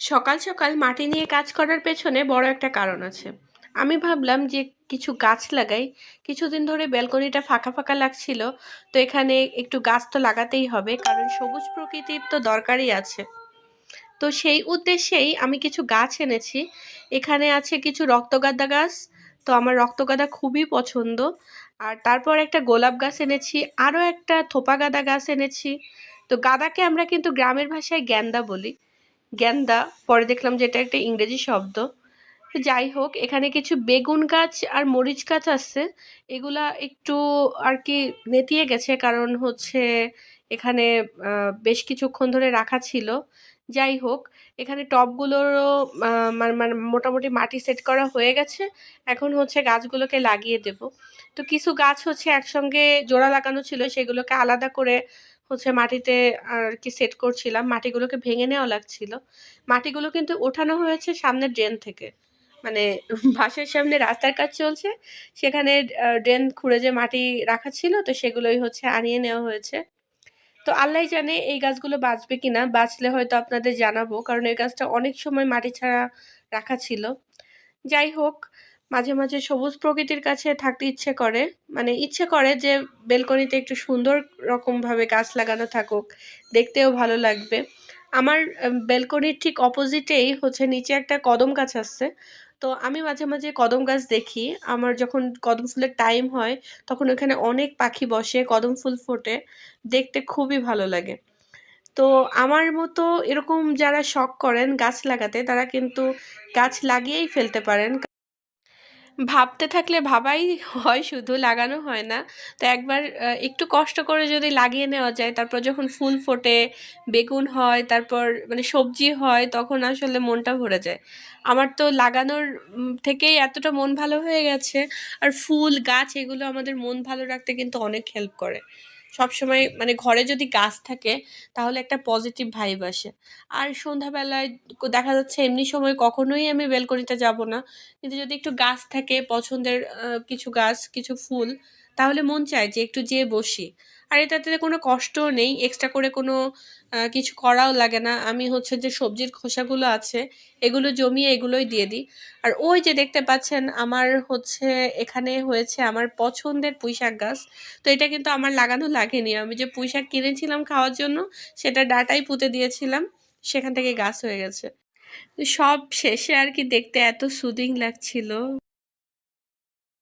সকাল সকাল মাটি নিয়ে কাজ করার পেছনে বড় একটা কারণ আছে। আমি ভাবলাম যে কিছু গাছ লাগাই। কিছুদিন ধরে ব্যালকনিটা ফাঁকা ফাঁকা লাগছিল, তো এখানে একটু গাছ তো লাগাতেই হবে, কারণ সবুজ প্রকৃতির তো দরকারই আছে। তো সেই উদ্দেশ্যেই আমি কিছু গাছ এনেছি। এখানে আছে কিছু রক্তগাঁদা গাছ, তো আমার রক্তগাঁদা খুবই পছন্দ। আর তারপর একটা গোলাপ গাছ এনেছি, আরও একটা থোপা গাঁদা গাছ এনেছি। তো গাঁদাকে আমরা কিন্তু গ্রামের ভাষায় গ্যান্দা বলি, গ্যান্দা। পরে দেখলাম যে এটা একটা ইংরেজি শব্দ। তো যাই হোক, এখানে কিছু বেগুন গাছ আর মরিচ গাছ আছে। এগুলা একটু আর কি নেতিয়ে গেছে, কারণ হচ্ছে এখানে বেশ কিছুক্ষণ ধরে রাখা ছিল। যাই হোক, এখানে টবগুলোরও মানে মোটামুটি মাটি সেট করা হয়ে গেছে। এখন হচ্ছে গাছগুলোকে লাগিয়ে দেব। তো কিছু গাছ হচ্ছে একসঙ্গে জোড়া লাগানো ছিল, সেগুলোকে আলাদা করে হচ্ছে মাটিতে আর কি সেট করছিলাম। মাটিগুলোকে ভেঙে নেওয়া লাগছিল। মাটিগুলো কিন্তু ওঠানো হয়েছে সামনের ড্রেন থেকে, মানে বাসার সামনে রাস্তার কাজ চলছে, সেখানে ড্রেন খুঁড়ে যে মাটি রাখা ছিল, তো সেগুলোই হচ্ছে আনিয়ে নেওয়া হয়েছে। তো আল্লাহ জানে এই গাছগুলো বাঁচবে কিনা, বাঁচলে হয়তো আপনাদের জানাবো, কারণ এই গাছটা অনেক সময় মাটি ছাড়া রাখা ছিল। যাই হোক, মাঝে মাঝে সবুজ প্রকৃতির কাছে থাকতে ইচ্ছে করে, মানে ইচ্ছে করে যে বেলকনিতে একটু সুন্দর রকমভাবে গাছ লাগানো থাকুক, দেখতেও ভালো লাগবে। আমার বেলকনির ঠিক অপোজিটেই হচ্ছে নিচে একটা কদম গাছ আছে। তো আমি মাঝে মাঝে কদম গাছ দেখি। আমার যখন কদম ফুলের টাইম হয়, তখন ওখানে অনেক পাখি বসে, কদম ফুল ফোটে, দেখতে খুবই ভালো লাগে। তো আমার মতো এরকম যারা শখ করেন গাছ লাগাতে, তারা কিন্তু গাছ লাগিয়েই ফেলতে পারেন। ভাবতে থাকলে ভাবাই হয়, শুধু লাগানো হয় না। তো একবার একটু কষ্ট করে যদি লাগিয়ে নেওয়া যায়, তারপর যখন ফুল ফোটে, বেগুন হয়, তারপর মানে সবজি হয়, তখন আসলে মনটা ভরে যায়। আমার তো লাগানোর থেকেই এতটা মন ভালো হয়ে গেছে। আর ফুল গাছ এগুলো আমাদের মন ভালো রাখতে কিন্তু অনেক হেল্প করে। সবসময় মানে ঘরে যদি গাছ থাকে, তাহলে একটা পজিটিভ ভাইব আসে। আর সন্ধ্যাবেলায় দেখা যাচ্ছে এমনি সময় কখনোই আমি বেলকনিতে যাব না, কিন্তু যদি একটু গাছ থাকে পছন্দের, কিছু গাছ কিছু ফুল, তাহলে মন চায় যে একটু যেয়ে বসি। আর এটাতে কোনো কষ্টও নেই, এক্সট্রা করে কোনো কিছু করাও লাগে না। আমি হচ্ছে যে সবজির খোসাগুলো আছে, এগুলো জমিয়ে এগুলোই দিয়ে দিই। আর ওই যে দেখতে পাচ্ছেন, আমার হচ্ছে এখানে হয়েছে আমার পছন্দের পুঁইশাক গাছ। তো এটা কিন্তু আমার লাগানো লাগেনি, আমি যে পুঁইশাক কিনেছিলাম খাওয়ার জন্য, সেটা ডাঁটাই পুঁতে দিয়েছিলাম, সেখান থেকে গাছ হয়ে গেছে। সব শেষে আর কি দেখতে এত সুদিং লাগছিল।